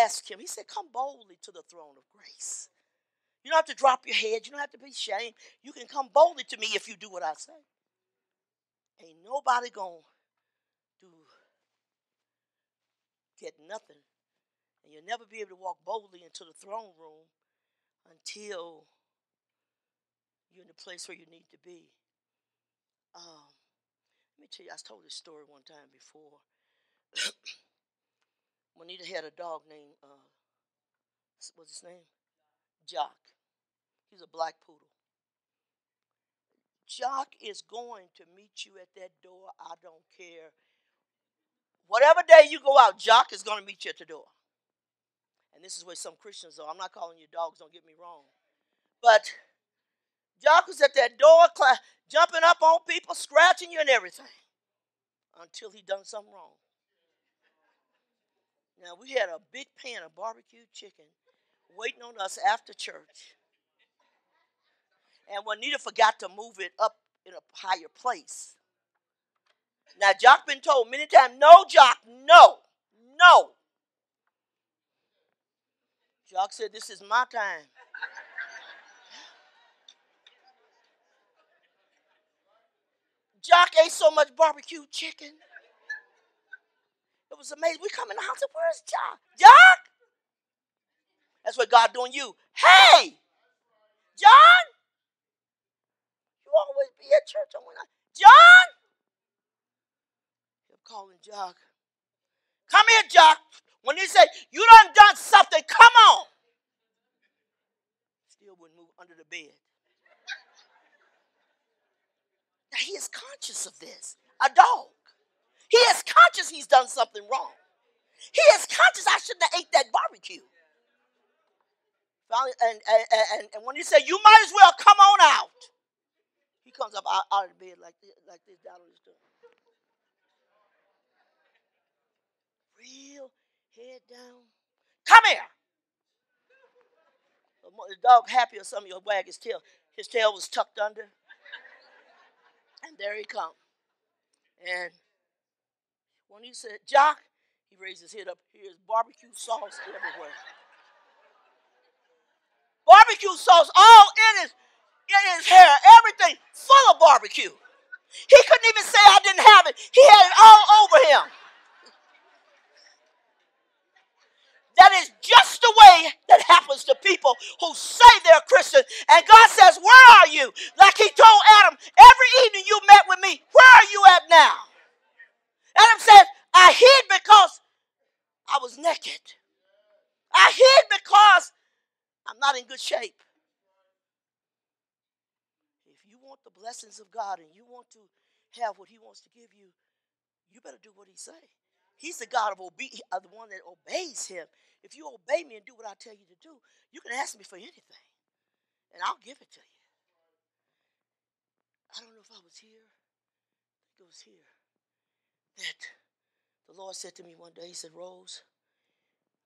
ask him. He said, come boldly to the throne of grace. You don't have to drop your head. You don't have to be ashamed. You can come boldly to me if you do what I say. Ain't nobody going to get nothing. And you'll never be able to walk boldly into the throne room until you're in the place where you need to be. Let me tell you, I told this story one time before. Juanita had a dog named, what's his name? Jock. He's a black poodle. Jock is going to meet you at that door. I don't care. Whatever day you go out, Jock is going to meet you at the door. And this is where some Christians are. I'm not calling you dogs, don't get me wrong. But Jock was at that door, jumping up on people, scratching you and everything. Until he done something wrong. Now, we had a big pan of barbecued chicken waiting on us after church. And Juanita forgot to move it up in a higher place. Now, Jock been told many times, no, Jock, no. Jock said, this is my time. Jock ate so much barbecued chicken. It was amazing. We come in the house and where's Jock? Jock? That's what God doing you. Hey, John? You always be at church on Wednesday. John? I'm calling Jock. Come here, Jock. When he said, you done something, come on. Still wouldn't move under the bed. Now he is conscious of this. A dog. He is conscious he's done something wrong. He is conscious I shouldn't have ate that barbecue. And when he said, you might as well come on out. He comes up out of the bed like this down on his door. Real head down. Come here. The dog happy or something, he'll wag his tail. His tail was tucked under. And there he come. And when he said, Jock, he raised his head up. Here's barbecue sauce everywhere. Barbecue sauce all in his hair, everything full of barbecue. He couldn't even say I didn't have it. He had it all over him. That is just the way that happens to people who say they're Christian. And God says, where are you? Like he told Adam, every evening you met with me, where are you at now? Adam said, I hid because I was naked. I hid because I'm not in good shape. If you want the blessings of God and you want to have what he wants to give you, you better do what he say. He's the God of the one that obeys him. If you obey me and do what I tell you to do, you can ask me for anything, and I'll give it to you. I don't know if I was here. I think it was here that the Lord said to me one day, he said, Rose,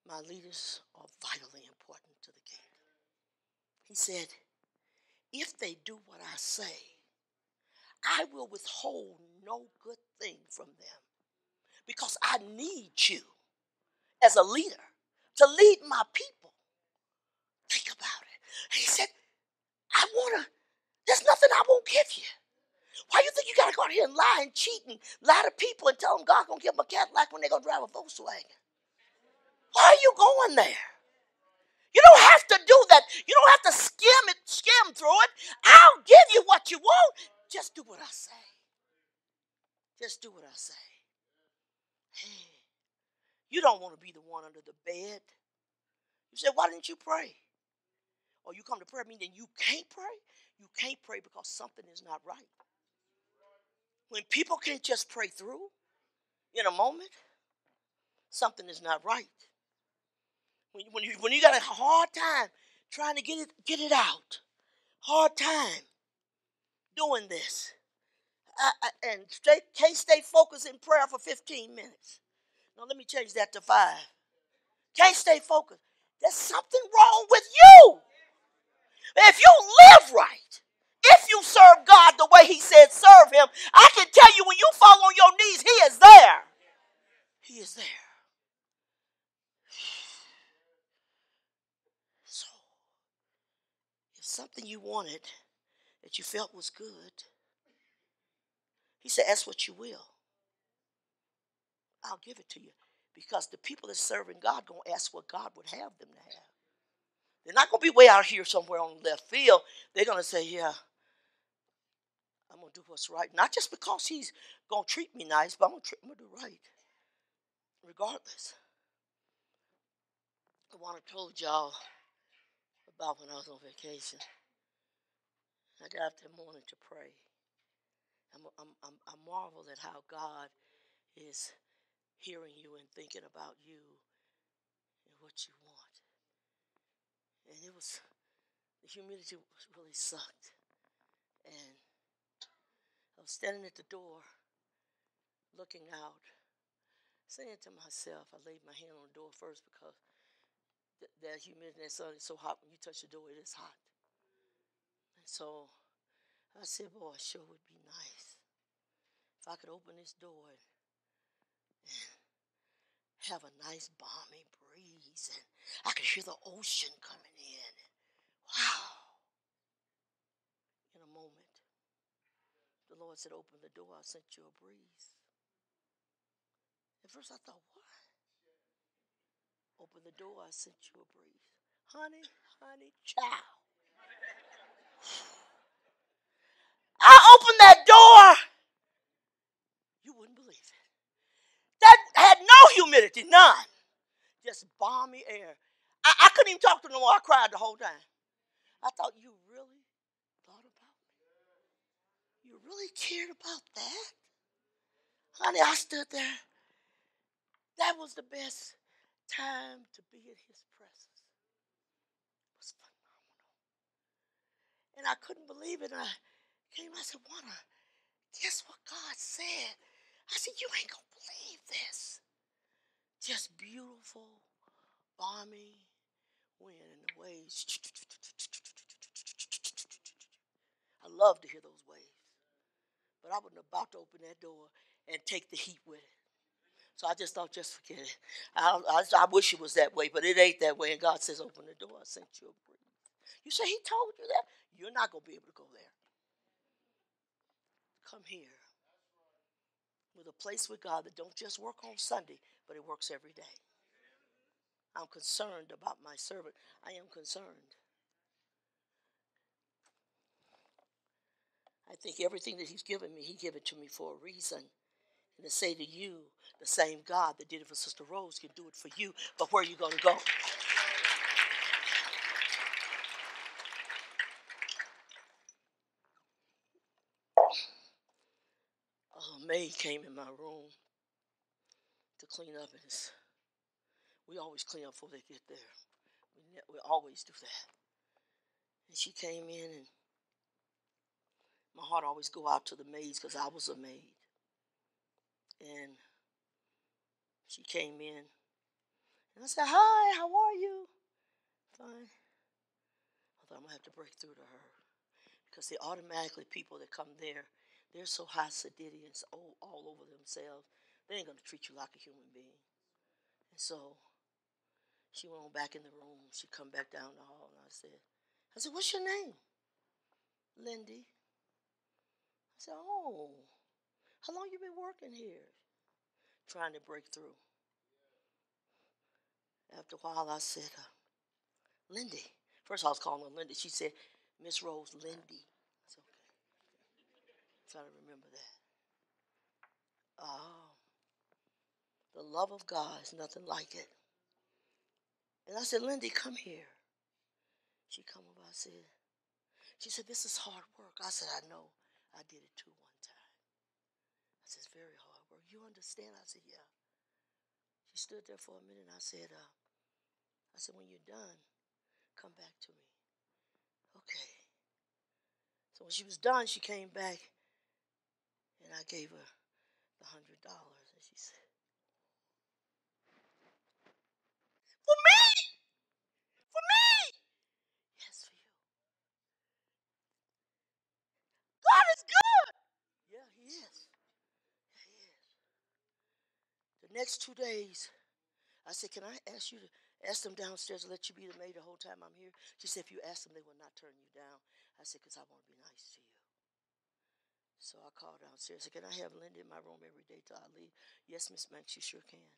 my leaders are vitally important to the kingdom. He said, if they do what I say, I will withhold no good thing from them because I need you as a leader to lead my people. Think about it. He said, there's nothing I won't give you. Why do you think you got to go out here and lie and cheat and lie to people and tell them God's going to give them a Cadillac when they're going to drive a Volkswagen? Why are you going there? You don't have to do that. You don't have to skim through it. I'll give you what you want. Just do what I say. Just do what I say. Hey, you don't want to be the one under the bed. You say, why didn't you pray? Or you come to prayer meeting and you can't pray? You can't pray because something is not right. When people can't just pray through in a moment, something is not right. When you got a hard time trying to get it out, hard time doing this, can't stay focused in prayer for 15 minutes. Now let me change that to 5. Can't stay focused. There's something wrong with you. If you live right, if you serve God the way he said serve him, I can tell you when you fall on your knees, he is there. He is there. So, if something you wanted that you felt was good, he said, ask what you will. I'll give it to you. Because the people that serving God going to ask what God would have them to have. They're not going to be way out here somewhere on the left field. They're going to say, yeah, I'm going to do what's right. Not just because he's going to treat me nice, but I'm going to do right. Regardless. I want to told y'all about when I was on vacation. I got up that morning to pray. I marvel at how God is hearing you and thinking about you and what you want. And the humidity really sucked. And I was standing at the door, looking out, saying to myself, I laid my hand on the door first because that humidity and that sun is so hot. When you touch the door, it is hot. And so I said, boy, it sure would be nice if I could open this door and have a nice balmy breeze and I could hear the ocean coming in. Wow. In a moment, the Lord said, open the door, I sent you a breeze. At first I thought, what? Open the door, I sent you a breeze. Honey, child. I opened that door. You wouldn't believe it. That had no humidity, none. Just balmy air. I couldn't even talk to no more. I cried the whole time. I thought, you really thought about me? You really cared about that? Honey, I stood there. That was the best time to be in his presence. It was phenomenal. And I couldn't believe it. I said, Wanda, guess what God said? I said, you ain't going to believe this. Just beautiful, balmy wind and the waves. I love to hear those waves. But I wasn't about to open that door and take the heat with it. So I just thought, just forget it. I wish it was that way, but it ain't that way. And God says, open the door. I sent you a breeze. You say he told you that? You're not going to be able to go there. Come here with a place with God that don't just work on Sunday, but it works every day. I'm concerned about my servant. I am concerned. I think everything that he's given me, he gave it to me for a reason. And to say to you, the same God that did it for Sister Rose can do it for you, but where are you going to go? May came in my room to clean up. We always clean up before they get there. We always do that. And she came in, and my heart always go out to the maids because I was a maid. And she came in, and I said, "Hi, how are you?" Fine. I thought I'm going to have to break through to her because they automatically, people that come there, they're so Hasidic and all over themselves, they ain't going to treat you like a human being. And so she went on back in the room. She come back down the hall, and I said, "What's your name?" "Lindy." I said, "Oh, how long you been working here?" Trying to break through. After a while, I said, "Lindy." First, I was calling her Lindy. She said, "Miss Rose, Lindy." I said, "Okay." Try to remember that. The love of God is nothing like it. And I said, "Lindy, come here." She come over. She said, "This is hard work." I said, "I know. I did it too one time." I said, "It's very hard work. You understand?" I said, "Yeah." She stood there for a minute, and I said, "When you're done, come back to me." Okay. So when she was done, she came back, and I gave her the $100, and she said, "For me? For me?" "Yes, for you." God is good. Yeah, he is. Yeah, he is. The next 2 days, I said, "Can I ask you to ask them downstairs to let you be the maid the whole time I'm here?" She said, "If you ask them, they will not turn you down." I said, "Because I want to be nice to you." So I called downstairs. I said, "Can I have Linda in my room every day till I leave?" "Yes, Miss Banks, you sure can."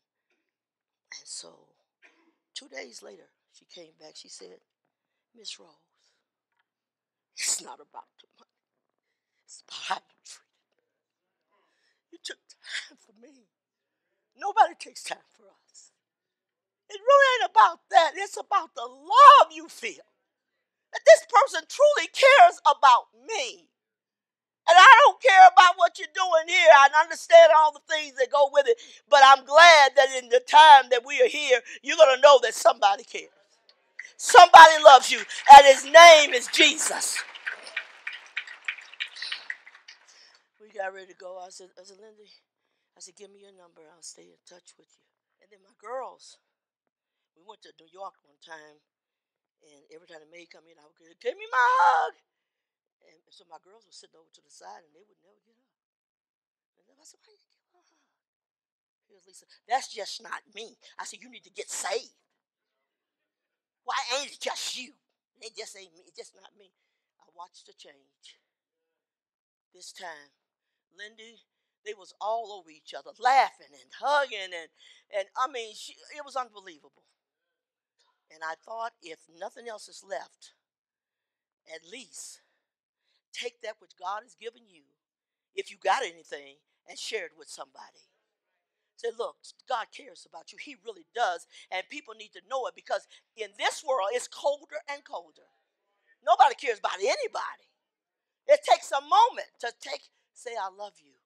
And so 2 days later, she came back. She said, "Miss Rose, it's not about the money. It's about how you treated me. You took time for me. Nobody takes time for us. It really ain't about that. It's about the love you feel. And this person truly cares about me. And I don't care about what you're doing here. I understand all the things that go with it. But I'm glad that in the time that we are here, you're going to know that somebody cares. Somebody loves you. And his name is Jesus." We got ready to go. I said, "Lindy," "give me your number. I'll stay in touch with you." And then my girls, we went to New York one time. And every time the maid come in, I would go, "Give me my hug." And so my girls were sitting over to the side, and they would never get up. And then I said, "Why you give her a hug?" Here's Lisa. "That's just not me." I said, "You need to get saved. Why ain't it just you? It just ain't me. It's just not me." I watched the change. This time, Lindy, they was all over each other, laughing and hugging, and I mean, it was unbelievable. And I thought, if nothing else is left, at least take that which God has given you, if you got anything, and share it with somebody. Say, "Look, God cares about you. He really does. And people need to know it, because in this world, it's colder and colder. Nobody cares about anybody. It takes a moment to say, 'I love you.'"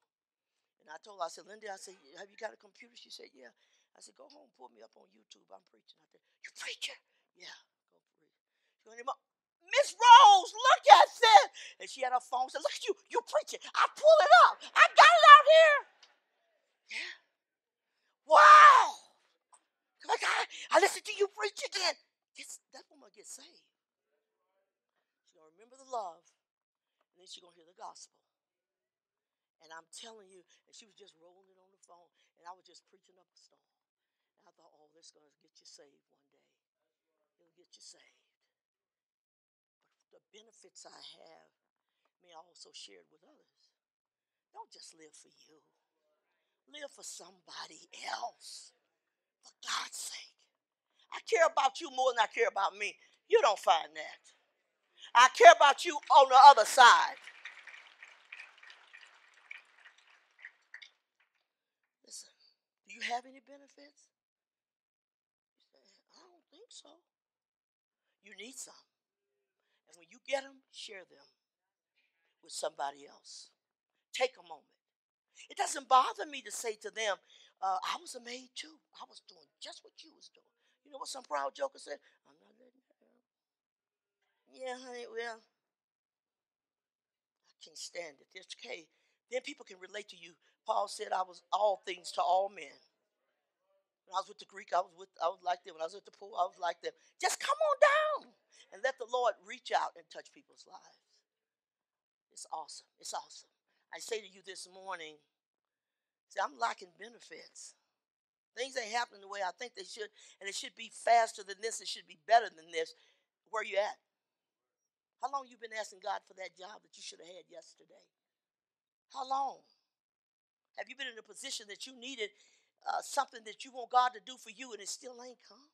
And I told her, I said, "Linda," I said, "Have you got a computer?" She said, "Yeah." I said, "Go home, pull me up on YouTube. I'm preaching out there." "You preacher?" "Yeah, go preach." She went, "Miss Rose, look at this." And she had her phone, said, "Look at you. You preaching." I pull it up. I got it out here. Yeah. Wow. Like, I listened to you preach again. That woman gets saved. She's going to remember the love, and then she's going to hear the gospel. And I'm telling you, and she was just rolling it on the phone, and I was just preaching up a storm. And I thought, oh, this is going to get you saved one day. It'll get you saved. the benefits I have may I also share it with others. Don't just live for you. Live for somebody else. For God's sake. I care about you more than I care about me. You don't find that. I care about you on the other side. Listen, do you have any benefits? You say, I don't think so. You need some. And when you get them, share them with somebody else. Take a moment. It doesn't bother me to say to them, I was a maid too. I was doing just what you was doing. You know what some proud joker said? I'm not letting you down. Yeah, honey, well, I can't stand it. It's okay. Then people can relate to you. Paul said I was all things to all men. When I was with the Greek, I was like them. When I was at the pool, I was like them. Just come on down and let the Lord reach out and touch people's lives. It's awesome. It's awesome. I say to you this morning, see, I'm lacking benefits. Things ain't happening the way I think they should, and it should be faster than this. It should be better than this. Where you at? How long you been asking God for that job that you should have had yesterday? How long? Have you been in a position that you needed something that you want God to do for you and it still ain't come?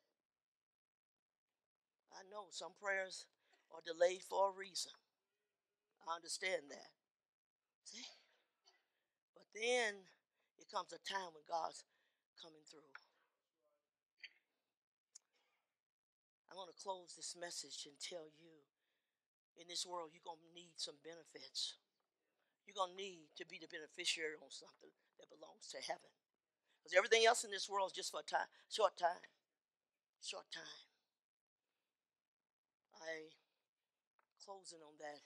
I know some prayers are delayed for a reason. I understand that. See? But then it comes a time when God's coming through. I'm going to close this message and tell you, in this world, you're going to need some benefits. You're going to need to be the beneficiary on something that belongs to heaven. Because everything else in this world is just for a time, short time. Short time. I, closing on that,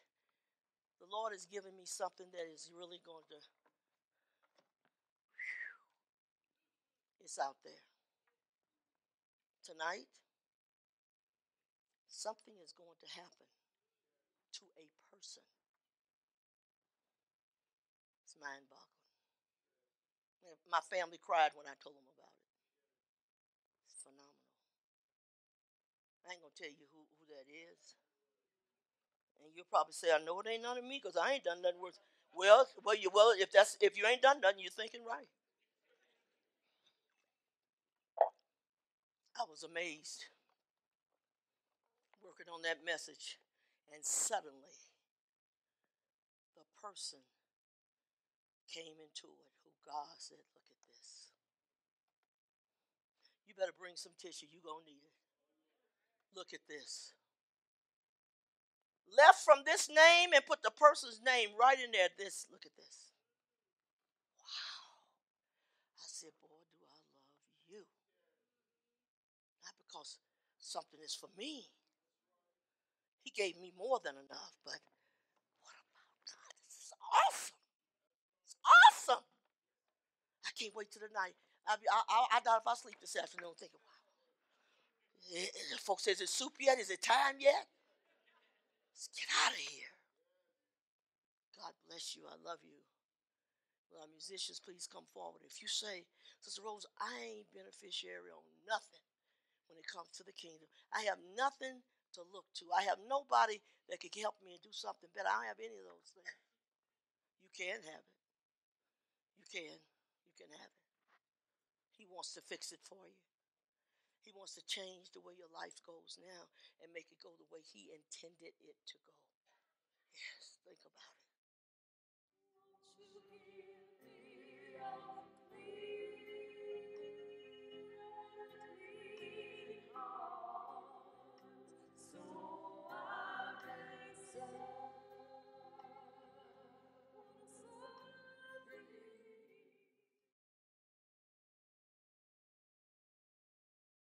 the Lord has given me something that is really going to, it's out there. Tonight, something is going to happen to a person. It's mind-boggling. My family cried when I told them about it. It's phenomenal. I ain't going to tell you who that is. And you'll probably say, I know it ain't none of me because I ain't done nothing worse. Well, if you ain't done nothing, you're thinking right. I was amazed working on that message. And suddenly, the person came into it who God said, look at this. You better bring some tissue. You're going to need it. Look at this. Left from this name and put the person's name right in there. Look at this. Wow. I said, boy, do I love you. Not because something is for me. He gave me more than enough, but what about God? This is awesome. It's awesome. I can't wait till the night. I doubt if I sleep this afternoon thinking, wow. Folks say, is it soup yet? Is it time yet? Let's get out of here. God bless you. I love you. Well, our musicians, please come forward. If you say, Sister Rose, I ain't beneficiary on nothing when it comes to the kingdom. I have nothing to look to. I have nobody that could help me and do something better. I don't have any of those things. You can have it. You can. You can have it. He wants to fix it for you. He wants to change the way your life goes now and make it go the way he intended it to go. Yes, think about it.